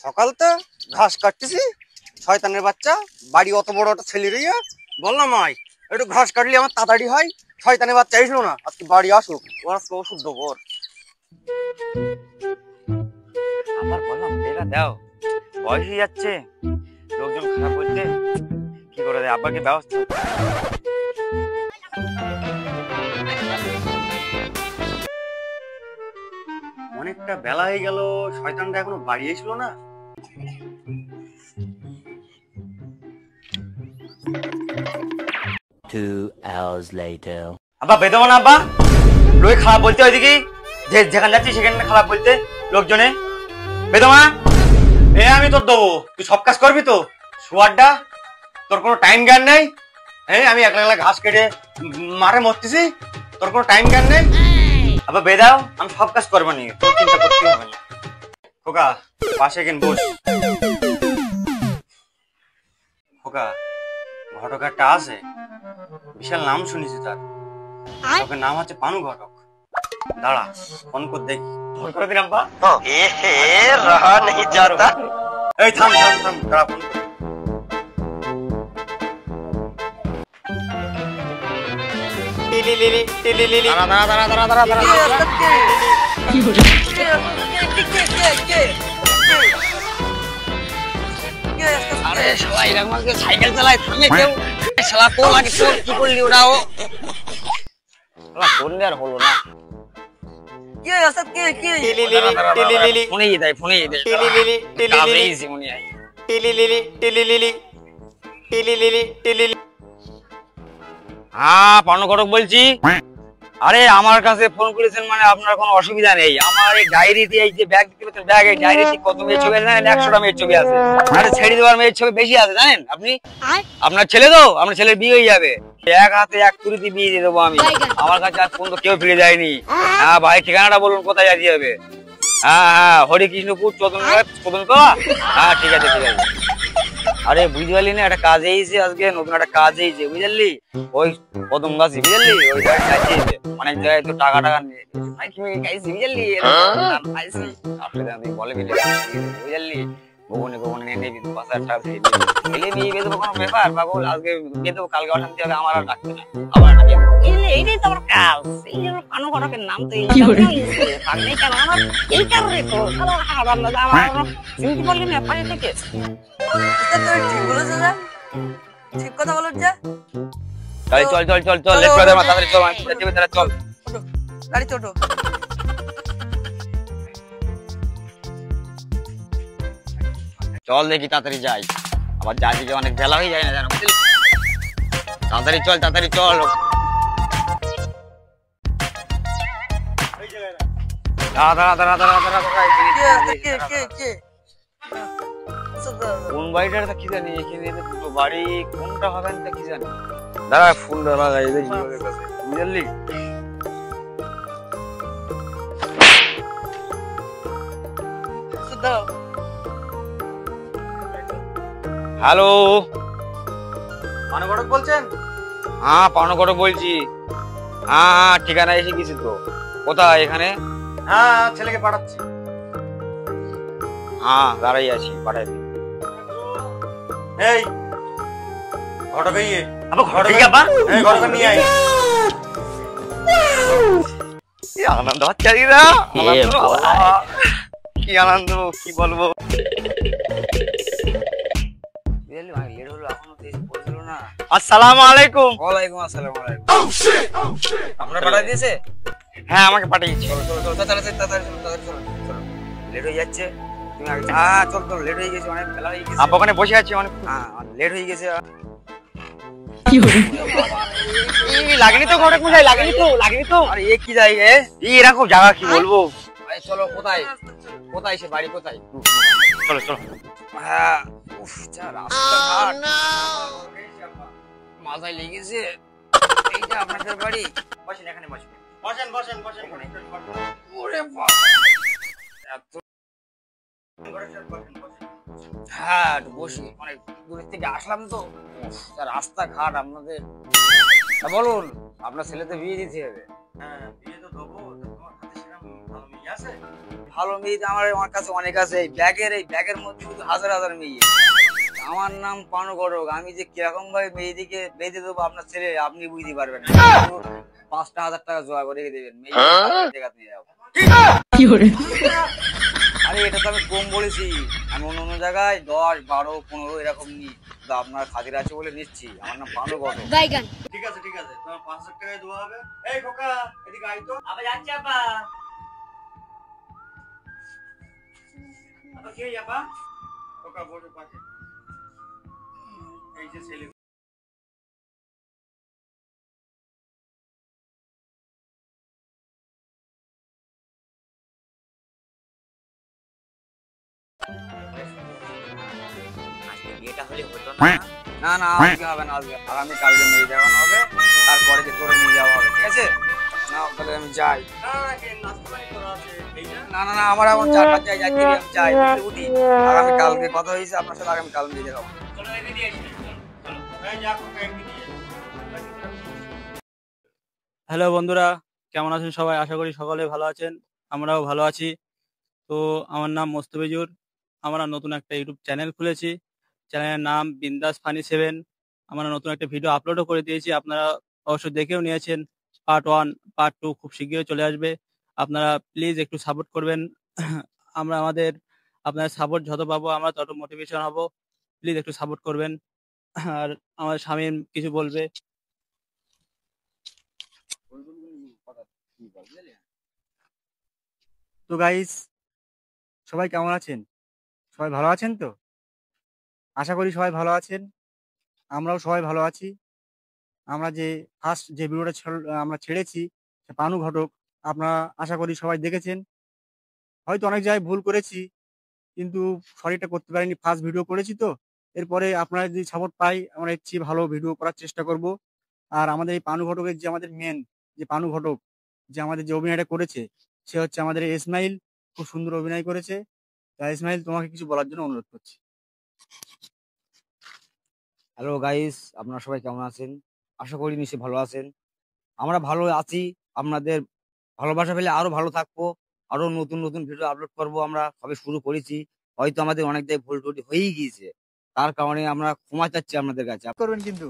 সকাল তো ঘাস কাটতেছি, শয়তানের বাচ্চা বাড়ি অত বড় একটা ছেলে রে, বললাম মাই একটু ঘাস কাটলে আমার তাড়াতাড়ি হয়। শয়তানের বাচ্চা এসলো না, আজকে বাড়ি আসুক, ওর আজকে ওষুধ দেবো ওর। আবার বললাম দেখা দাও, বয়স হয়ে যাচ্ছে, লোকজন খারাপ বলছে, কি করে দেয় আব্বাকে ব্যবস্থা। অনেকটা বেলা হয়ে গেল, শয়তানটা এখনো বাড়ি এসলো না। আব্বা বেদবো না আব্বা, লোক খারাপ বলতে ওইদিকে, যেখানে যাচ্ছি সেখানে খারাপ বলতে লোকজনে। বেদমা এ আমি তোর দেবো, তুই সব কাজ করবি তো? শুয়ারটা তোর কোনো টাইম জ্ঞান নেই। হ্যাঁ আমি একলা একলা ঘাস কেটে মাঠে মরতেছি, তোর কোনো টাইম জ্ঞান নেই। আবার বেদাও, আমি সব কাজ করবো নি, তোর চিন্তা করতে হবে না। খোকা পাশে কেন বস। খোকা ঘটকারটা আছে, বিশাল নাম শুনেছি তার, ওকে নাম হচ্ছে পানু ঘটক। দাঁড়া ফোন করে দেখি। ফোন করে দিলাম বা রহা নেই যাতা। এই থাম থাম থাম, দাঁড়া ফোন করে। আরে শালা এরকম আজকে সাইকেল চালায়, থামে কেউ। শালা কোন লাগে তোর, কি করলি ওটাও? শালা করলে আর হলো না। কি আছে কি কি ফোনেই দেয়, ফোনেই দেয়। কাজেইছি মনে হয়। হ্যাঁ পানু ঘটক বলছি। আরে আমার কাছে ফোন করেছেন মানে আপনার কোনো অসুবিধা নেই। আমার এই ডায়েরিতে এই যে ব্যাগ দেখতে পাচ্ছেন, ব্যাগ এই ডায়েরিতে কত মেয়ের ছবি আছে জানেন? 100টা মেয়ের ছবি আছে। আরে ছেড়ে দেওয়ার মেয়ের ছবি বেশি আছে জানেন আপনি? আপনার ছেলে তো, আপনার ছেলের বিয়ে হয়ে যাবে, এক হাতে এক তুড়িতে বিয়ে দিয়ে দেবো আমি। আমার কাছে আজ পর্যন্ত কেউ ফিরে যায়নি। হ্যাঁ ভাই ঠিকানাটা বলুন, কোথায় যেতে হবে? হ্যাঁ হ্যাঁ হরিকৃষ্ণপুর চোদনতলা। হ্যাঁ ঠিক আছে ঠিক আছে। আরে বুঝতে পারলি না, একটা কাজ এইছে আজকে, নতুন একটা কাজ এইছে বুঝলি, ওই কদম গাছি বুঝলি, ওই জায়গায় অনেক জায়গায় তো টাকা টাকা নিয়ে বুঝলি, আপনি বলে বুঝলি, গোপনে গোপনে নিয়ে নেবি 5,000 টাকা ফেলে নিয়ে বেঁধে কোনো ব্যাপার পাগল। আজকে বেঁধে কালকে অশান্তি হবে, আমার আর রাখবে না। আবার এইটাই তো আমার কাজ, এই জন্য পানু ঘটকের নাম তো এই কেন আমার এই কারণে তো চিনতে পারলি না পানি থেকে। ঠিক বলেছো যা, ঠিক কথা বলো যা। চল চল চল চল লেট করে তাড়াতাড়ি চল, আমি যাচ্ছি তাহলে চল। গাড়ি ছোট চল দেখি তাড়াতাড়ি যাই, আবার যাদিকে অনেক বেলা হয়ে যায় না জানো বুঝলি। তাড়াতাড়ি চল তাড়াতাড়ি চল। দাঁড়া দাঁড়া দাঁড়া দাঁড়া দাঁড়া কোন বাড়িটা কি জানি, এখানে দুটো বাড়ি, কোনটা হবে না কি জানি। দাঁড়া ফোনটা লাগাই দেখি ওদের কাছে বুঝলি। হ্যালো পানু ঘটক বলছেন? হ্যাঁ পানু ঘটক বলছি। হ্যাঁ হ্যাঁ ঠিকানা এসে গেছি তো। কোথায় এখানে? হ্যাঁ ছেলেকে পাঠাচ্ছি। হ্যাঁ দাঁড়াই আছি, পাঠাই দিন। এই ঘটক ইয়ে আবার ঘটক আব্বা, এই ঘটক নিয়ে আয়। কি আনন্দ হচ্ছে না, কি আনন্দ কি বলবো। আসসালামু আলাইকুম। ওয়ালাইকুম আসসালাম। আপনার পাঠিয়ে দিয়েছে? হ্যাঁ আমাকে পাঠিয়েছি। লেট হয়ে যাচ্ছে, তুমি আগে হ্যাঁ চল চল, লেট হয়ে গেছে, অনেক বেলা হয়ে গেছে। আব্বা ওখানে বসে আছি অনেক, হ্যাঁ লেট হয়ে গেছে। লাগেনি তো ঘটক মশাই, লাগেনি তো লাগেনি তো। আরে এ কি জায়গা, এরকম জায়গা কি বলবো। চলো কোথায় কোথায় সে বাড়ি কোথায়? চলো চলো। হ্যাঁ উফ যা রাস্তাঘাট, মাথায় লেগেছে। এইটা আপনাদের বাড়ি? বসেন এখানে বসেন। বসেন বসেন বসেন। ওরে বাবা এত, হ্যাঁ একটু বসি, অনেক দূর থেকে আসলাম তো। রাস্তাঘাট আপনাদের, বলুন আপনার ছেলেতে বিয়ে দিতে হবে। হ্যাঁ বিয়ে তো দেবো, তোমার হাতে সেরকম ভালো মেয়ে আছে? ভালো মেয়ে তো আমার কাছে অনেক আছে। এই ব্যাগের মধ্যে শুধু হাজার হাজার মেয়ে। আমার নাম পানু ঘটক। আমি যে কিরকম ভাবে মেয়েদিকে বেঁধে দেবো আপনার ছেলে আপনি বুঝতে পারবেন না। শুধু 5,000 টাকা জোগাড় করে রেখে দেবেন, মেয়ে টাকা নিয়ে যাবো। আরে এটা তো আমি কম বলেছি, আমি অন্য অন্য জায়গায় 10, 12, 15 এরকম নিই, কিন্তু আপনার খাতির আছে বলে নিচ্ছি। আমার নাম পানু ঘটক। ঠিক আছে ঠিক আছে, তোমার 5,000 টাকায় দেওয়া হবে। এই খোকা, এদিকে আয় তো। আবার যাচ্ছি আপা। আপা, কে আপা? খোকা বসে পাশে। এই যে ছেলে। আজকে বিয়েটা হলে হতো না? না না আজকে হবে না, আজকে আগামী কালকে নিয়ে যাওয়ানো হবে, তারপরে যে করে নিয়ে যাওয়া হবে, ঠিক আছে? না তাহলে আমি যাই। না না, কে নাস্তা পানি করা আছে এই না? না না না, আমার এখন 4-5 জায়গায় যাইতে হবে, আমি যাই, উঠি। আগামী কালকে কথা হয়েছে আপনার সাথে, আগামী কাল নিয়ে যাবো। চলো এগিয়ে দিয়ে আসি, চলো, চলো। এই যা খোকা, এমনি দিয়ে। হ্যালো বন্ধুরা, কেমন আছেন সবাই? আশা করি সকলে ভালো আছেন, আমরাও ভালো আছি। তো আমার নাম মোস্তফিজুর। আমরা নতুন একটা ইউটিউব চ্যানেল খুলেছি, চ্যানেলের নাম বিন্দাস ফানি 7। আমরা নতুন একটা ভিডিও আপলোডও করে দিয়েছি, আপনারা অবশ্যই দেখেও নিয়েছেন। পার্ট 1, পার্ট 2 খুব শীঘ্রই চলে আসবে। আপনারা প্লিজ একটু সাপোর্ট করবেন। আপনার সাপোর্ট যত পাবো আমরা তত মোটিভেশন হব। প্লিজ একটু সাপোর্ট করবেন। আর আমার স্বামী কিছু বলবে। তো গাইস, সবাই কেমন আছেন? সবাই ভালো আছেন তো? আশা করি সবাই ভালো আছেন, আমরাও সবাই ভালো আছি। আমরা যে ফার্স্ট যে ভিডিওটা আমরা ছেড়েছি, সে পানু ঘটক, আপনারা আশা করি সবাই দেখেছেন। হয়তো অনেক জায়গায় ভুল করেছি, কিন্তু সরিটা করতে পারিনি, ফার্স্ট ভিডিও করেছি তো। এরপরে আপনারা যদি সাপোর্ট পাই আমরা এর চেয়ে ভালো ভিডিও করার চেষ্টা করব। আর আমাদের এই পানু ঘটকের যে আমাদের মেন যে পানু ঘটক যে আমাদের যে অভিনয়টা করেছে, সে হচ্ছে আমাদের ইসমাইল। খুব সুন্দর অভিনয় করেছে। তা ইসমাইল, তোমাকে কিছু বলার জন্য অনুরোধ করছি। হ্যালো গাইস, আপনারা সবাই কেমন আছেন? আশা করি নিশ্চয়ই ভালো আছেন। আমরা ভালো আছি। আপনাদের ভালোবাসা পেলে আরো ভালো থাকবো, আরো নতুন নতুন ভিডিও আপলোড করব। আমরা সবে শুরু করেছি, হয়তো আমাদের অনেক জায়গায় ভুল টুটি হয়েই গিয়েছে, তার কারণে আমরা ক্ষমা চাচ্ছি আপনাদের কাছে। করবেন কিন্তু।